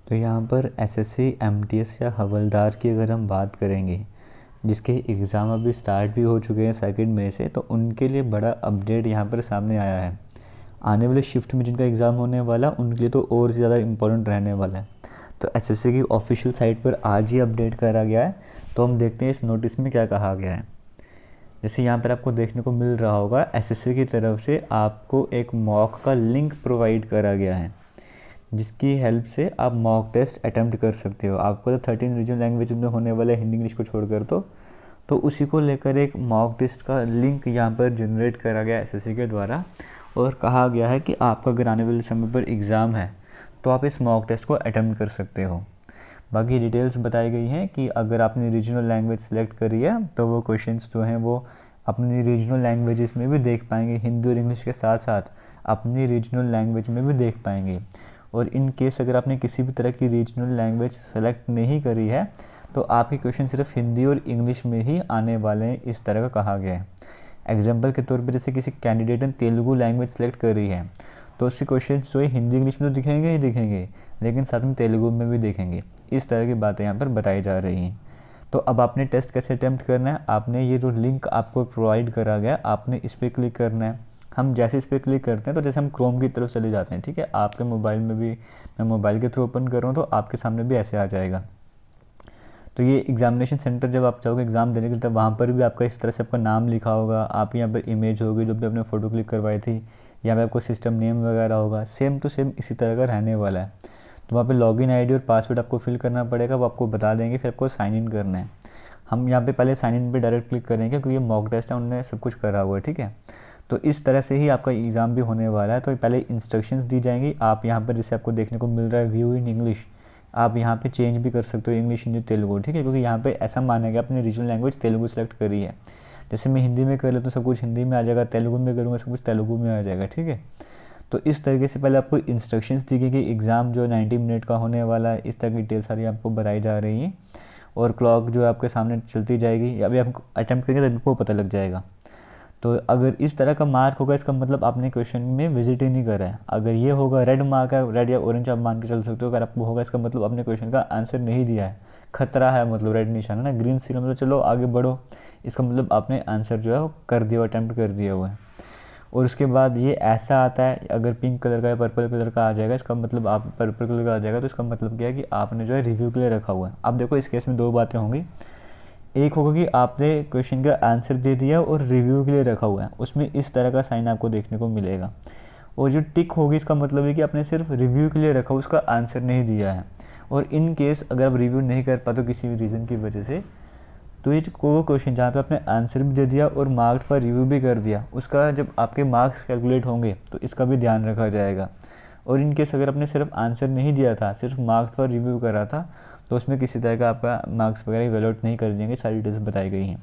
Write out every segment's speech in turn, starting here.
तो यहाँ पर एसएससी, एमटीएस या हवलदार की अगर हम बात करेंगे, जिसके एग्ज़ाम अभी स्टार्ट भी हो चुके हैं 2 मई से, तो उनके लिए बड़ा अपडेट यहाँ पर सामने आया है। आने वाले शिफ्ट में जिनका एग्ज़ाम होने वाला उनके लिए तो और ज़्यादा इम्पोर्टेंट रहने वाला है। तो एसएससी की ऑफिशियल साइट पर आज ही अपडेट करा गया है। तो हम देखते हैं इस नोटिस में क्या कहा गया है। जैसे यहाँ पर आपको देखने को मिल रहा होगा, एसएससी की तरफ से आपको एक मॉक का लिंक प्रोवाइड करा गया है, जिसकी हेल्प से आप मॉक टेस्ट अटैम्प्ट कर सकते हो। आपको तो 13 रीजनल लैंग्वेज में होने वाले हिंदी इंग्लिश को छोड़कर तो उसी को लेकर एक मॉक टेस्ट का लिंक यहाँ पर जनरेट करा गया एसएससी के द्वारा, और कहा गया है कि आपका अगर आने वाले समय पर एग्ज़ाम है तो आप इस मॉक टेस्ट को अटैम्प्ट कर सकते हो। बाकी डिटेल्स बताई गई हैं कि अगर आपने रीजनल लैंग्वेज सेलेक्ट करी है तो वो क्वेश्चंस जो हैं वो अपनी रीजनल लैंग्वेजेस में भी देख पाएंगे, हिंदी और इंग्लिश के साथ साथ अपनी रीजनल लैंग्वेज में भी देख पाएंगे। और इन केस अगर आपने किसी भी तरह की रीजनल लैंग्वेज सेलेक्ट नहीं करी है तो आपके क्वेश्चन सिर्फ हिंदी और इंग्लिश में ही आने वाले हैं, इस तरह का कहा गया है। एग्जाम्पल के तौर पर जैसे किसी कैंडिडेट ने तेलुगु लैंग्वेज सेलेक्ट करी है तो उसके क्वेश्चन जो है हिंदी इंग्लिश में तो दिखेंगे ही दिखेंगे, लेकिन साथ में तेलुगु में भी देखेंगे। इस तरह की बातें यहाँ पर बताई जा रही हैं। तो अब आपने टेस्ट कैसे अटैम्प्ट करना है, आपने ये जो लिंक आपको प्रोवाइड करा गया आपने इस पर क्लिक करना है। हम जैसे इस पर क्लिक करते हैं तो जैसे हम क्रोम की तरफ चले जाते हैं, ठीक है, आपके मोबाइल में भी, मैं मोबाइल के थ्रू ओपन कर रहा हूँ तो आपके सामने भी ऐसे आ जाएगा। तो ये एग्जामिनेशन सेंटर जब आप जाओगे एग्ज़ाम देने के लिए तब वहाँ पर भी आपका इस तरह से आपका नाम लिखा होगा, आप यहाँ पर इमेज होगी जो भी आपने फ़ोटो क्लिक करवाई थी, यहाँ पे आपको सिस्टम नेम वगैरह होगा, सेम टू सेम इसी तरह का रहने वाला है। तो वहाँ पे लॉगिन आईडी और पासवर्ड आपको फिल करना पड़ेगा, वो आपको बता देंगे, फिर आपको साइन इन करना है। हम यहाँ पे पहले साइन इन पे डायरेक्ट क्लिक करेंगे क्योंकि ये मॉक टेस्ट है, उन्होंने सब कुछ करा हुआ है, ठीक है। तो इस तरह से ही आपका एग्ज़ाम भी होने वाला है। तो पहले इंस्ट्रक्शंस दी जाएंगी, आप यहाँ पर जैसे आपको देखने को मिल रहा है व्यू इन इंग्लिश, आप यहाँ पे चेंज भी कर सकते हो इंग्लिश, हिंदी, तेलुगु, ठीक है, क्योंकि यहाँ पे ऐसा माना गया अपनी रीजनल लैंग्वेज तेलुगु सेलेक्ट करी है। जैसे मैं हिंदी में कर लेता हूँ सब कुछ हिंदी में आ जाएगा, तेलुगु में करूँगा सब कुछ तेलुगु में आ जाएगा, ठीक है। तो इस तरीके से पहले आपको इंस्ट्रक्शंस दी गई कि एग्ज़ाम जो 90 मिनट का होने वाला है, इस तरह की डिटेल सारी आपको बताई जा रही है। और क्लॉक जो है आपके सामने चलती जाएगी, अभी आप अटैम्प्ट करेंगे तभी आपको पता लग जाएगा। तो अगर इस तरह का मार्क होगा इसका मतलब आपने क्वेश्चन में विजिट ही नहीं करा है। अगर ये होगा रेड मार्क है, रेड या ऑरेंज आप मान के चल सकते हो, अगर आपको होगा इसका मतलब आपने क्वेश्चन का आंसर नहीं दिया है, खतरा है, मतलब रेड निशान है ना, ग्रीन सिग्नल मतलब चलो आगे बढ़ो, इसका मतलब आपने आंसर जो है वो कर दिया, अटैम्प्ट कर दिया हुआ है। और उसके बाद ये ऐसा आता है, अगर पिंक कलर का या पर्पल कलर का आ जाएगा इसका मतलब आप पर्पल कलर का आ जाएगा तो इसका मतलब क्या है कि आपने जो है रिव्यू के लिए रखा हुआ है। अब देखो इस केस में दो बातें होंगी, एक होगा कि आपने क्वेश्चन का आंसर दे दिया और रिव्यू के लिए रखा हुआ है, उसमें इस तरह का साइन आपको देखने को मिलेगा। और जो टिक होगी इसका मतलब है कि आपने सिर्फ रिव्यू के लिए रखा, उसका आंसर नहीं दिया है। और इन केस अगर आप रिव्यू नहीं कर पाते किसी भी रीज़न की वजह से, तो ये वो क्वेश्चन जहाँ पे आपने आंसर भी दे दिया और मार्क्स पर रिव्यू भी कर दिया, उसका जब आपके मार्क्स कैलकुलेट होंगे तो इसका भी ध्यान रखा जाएगा। और इन केस अगर आपने सिर्फ आंसर नहीं दिया था, सिर्फ मार्क्स पर रिव्यू करा था, तो उसमें किसी तरह का आपका मार्क्स वगैरह वैल्यूएट नहीं कर देंगे, सारी डिटेल्स बताई गई हैं।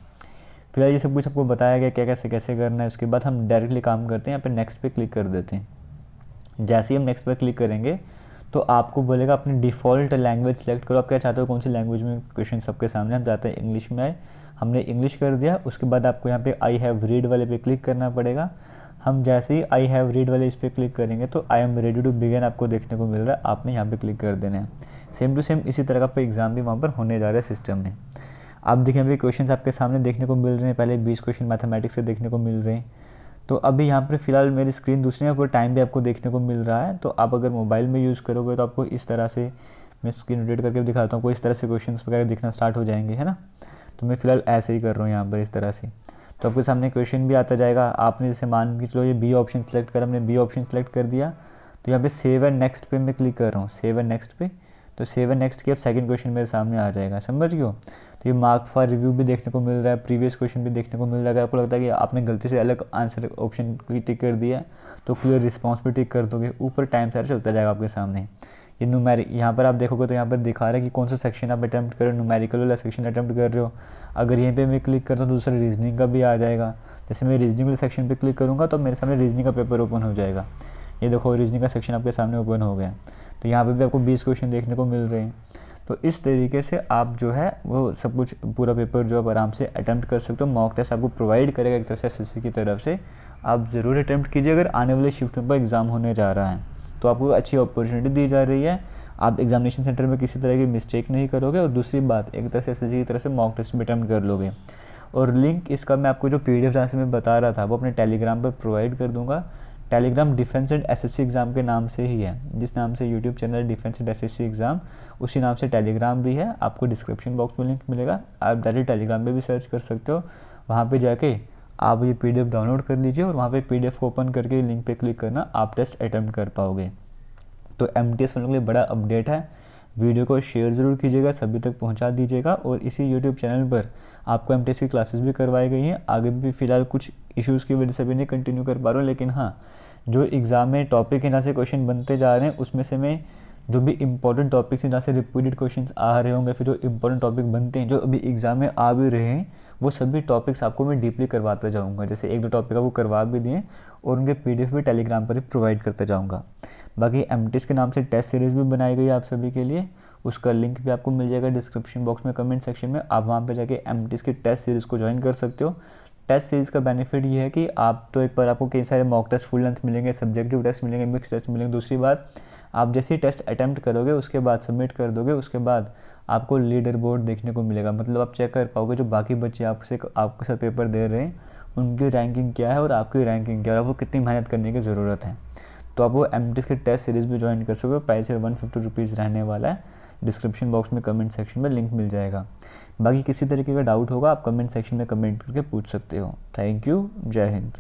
फिलहाल ये सब कुछ आपको बताया गया क्या कैसे कैसे करना है। उसके बाद हम डायरेक्टली काम करते हैं, यहाँ पे नेक्स्ट पे क्लिक कर देते हैं। जैसे ही हम नेक्स्ट पे क्लिक करेंगे तो आपको बोलेगा अपनी डिफ़ॉल्ट लैंग्वेज सेलेक्ट करो, आप क्या चाहते हो कौन सी लैंग्वेज में क्वेश्चन सबके सामने, हम चाहते हैं इंग्लिश में आए, हमने इंग्लिश कर दिया। उसके बाद आपको यहाँ पे आई हैव रीड वाले पे क्लिक करना पड़ेगा। हम जैसे ही आई हैव रीड वाले इस पर क्लिक करेंगे तो I am ready to begin आपको देखने को मिल रहा है, आपने यहाँ पे क्लिक कर देना है। सेम टू सेम इसी तरह का आपका एग्ज़ाम भी वहाँ पर होने जा रहा है सिस्टम में। आप देखें अभी क्वेश्चन आपके सामने देखने को मिल रहे हैं, पहले 20 क्वेश्चन मैथमेटिक्स से देखने को मिल रहे हैं। तो अभी यहाँ पर फिलहाल मेरी स्क्रीन दूसरी है, पर टाइम भी आपको देखने को मिल रहा है। तो आप अगर मोबाइल में यूज़ करोगे तो आपको इस तरह से, मैं स्क्रीन रोटेट करके दिखाता हूँ, आपको इस तरह से क्वेश्चन वगैरह दिखना स्टार्ट हो जाएंगे, है ना। तो मैं फ़िलहाल ऐसे ही कर रहा हूँ यहाँ पर इस तरह से। तो आपके सामने क्वेश्चन भी आता जाएगा, आपने जैसे मान के चलो ये बी ऑप्शन सेलेक्ट करा, हमने बी ऑप्शन सेलेक्ट कर दिया। तो यहाँ पे सेव एंड नेक्स्ट पे मैं क्लिक कर रहा हूँ, सेव एंड नेक्स्ट पे। तो सेव एंड नेक्स्ट की अब सेकंड क्वेश्चन मेरे सामने आ जाएगा, समझ गए हो। तो ये मार्क फॉर रिव्यू भी देखने को मिल रहा है, प्रीवियस क्वेश्चन भी देखने को मिल रहा है। अगर आपको लगता है कि आपने गलती से अलग आंसर ऑप्शन टिक कर दिया तो क्लियर रिस्पॉन्स भी टिक कर दोगे, ऊपर टाइम सारा चलता जाएगा आपके सामने। ये न्यूमेरिक यहाँ पर आप देखोगे तो यहाँ पर दिखा रहा है कि कौन सा सेक्शन आप अटैम्प्ट कर रहे हो, न्यूमेरिकल वाला सेक्शन अटैम्प्ट कर रहे हो। अगर यहीं पे मैं क्लिक करता हूँ तो दूसरा रीजनिंग का भी आ जाएगा। जैसे मैं रीजनिंग वाले सेक्शन पे क्लिक करूँगा तो मेरे सामने रीजनिंग का पेपर ओपन हो जाएगा। ये देखो रीजनिंग का सेक्शन आपके सामने ओपन हो गया। तो यहाँ पर भी आपको 20 क्वेश्चन देखने को मिल रहे हैं। तो इस तरीके से आप जो है वो सब कुछ पूरा पेपर जो आप आराम से अटैम्प्ट कर सकते हो। मॉक टेस्ट आपको प्रोवाइड करेगा एक तरह से एसएससी की तरफ से, आप ज़रूर अटैम्प्ट कीजिए। अगर आने वाले शिफ्ट पर एग्ज़ाम होने जा रहा है तो आपको अच्छी अपॉर्चुनिटी दी जा रही है, आप एग्जामिनेशन सेंटर में किसी तरह की मिस्टेक नहीं करोगे, और दूसरी बात एक तरह से एसएससी की तरह से मॉक टेस्ट भी अटेम्प्ट कर लोगे। और लिंक इसका मैं आपको जो PDF जहाँ से मैं बता रहा था वो अपने टेलीग्राम पर प्रोवाइड कर दूंगा। Telegram defence and SSC exam के नाम से ही है, जिस नाम से YouTube channel defence and SSC exam, उसी नाम से टेलीग्राम भी है। आपको डिस्क्रिप्शन बॉक्स में लिंक मिलेगा, आप डायरेक्ट टेलीग्राम पे भी सर्च कर सकते हो। वहाँ पे जाके आप ये PDF डाउनलोड कर लीजिए, और वहाँ पे PDF को ओपन करके लिंक पे क्लिक करना, आप टेस्ट अटैम्प्ट कर पाओगे। तो MTS वालों के लिए बड़ा अपडेट है। वीडियो को शेयर ज़रूर कीजिएगा, सभी तक पहुंचा दीजिएगा। और इसी यूट्यूब चैनल पर आपको MTS की क्लासेस भी करवाई गई हैं। आगे भी फ़िलहाल कुछ इश्यूज़ की वजह से भी नहीं कंटिन्यू कर पा रहा हूँ, लेकिन हाँ, जो एग्ज़ाम में टॉपिक है जहाँ से क्वेश्चन बनते जा रहे हैं, उसमें से मैं जो भी इंपॉर्टेंट टॉपिक्स हैं जहाँ से रिपीटेड क्वेश्चन आ रहे होंगे, फिर जो इंपॉर्टेंट टॉपिक बनते हैं जो अभी एग्ज़ाम में आ भी रहे हैं, वो सभी टॉपिक्स आपको मैं डीपली करवाता जाऊँगा। जैसे एक दो टॉपिक आपको करवा भी दिए, और उनके PDF भी टेलीग्राम पर ही प्रोवाइड करता जाऊँगा। बाकी MTS के नाम से टेस्ट सीरीज़ भी बनाई गई है आप सभी के लिए, उसका लिंक भी आपको मिल जाएगा डिस्क्रिप्शन बॉक्स में, कमेंट सेक्शन में। आप वहाँ पे जाके MTS की टेस्ट सीरीज़ को ज्वाइन कर सकते हो। टेस्ट सीरीज़ का बेनिफिट ये है कि आप तो एक बार आपको कई सारे मॉक टेस्ट फुल लेंथ मिलेंगे, सब्जेक्टिव टेस्ट मिलेंगे, मिक्स टेस्ट मिलेंगे। दूसरी बात, आप जैसे ही टेस्ट अटैम्प्ट करोगे उसके बाद सबमिट कर दोगे, उसके बाद आपको लीडर बोर्ड देखने को मिलेगा। मतलब आप चेक कर पाओगे जो बाकी बच्चे आपके साथ पेपर दे रहे हैं उनकी रैंकिंग क्या है और आपकी रैंकिंग क्या है, और आपको कितनी मेहनत करने की ज़रूरत है। तो आप वो MTS की टेस्ट सीरीज़ भी ज्वाइन कर सकते हो। प्राइस सिर्फ 150 रुपीज़ रहने वाला है। डिस्क्रिप्शन बॉक्स में कमेंट सेक्शन में लिंक मिल जाएगा। बाकी किसी तरीके का डाउट होगा आप कमेंट सेक्शन में कमेंट करके पूछ सकते हो। Thank you. जय हिंद।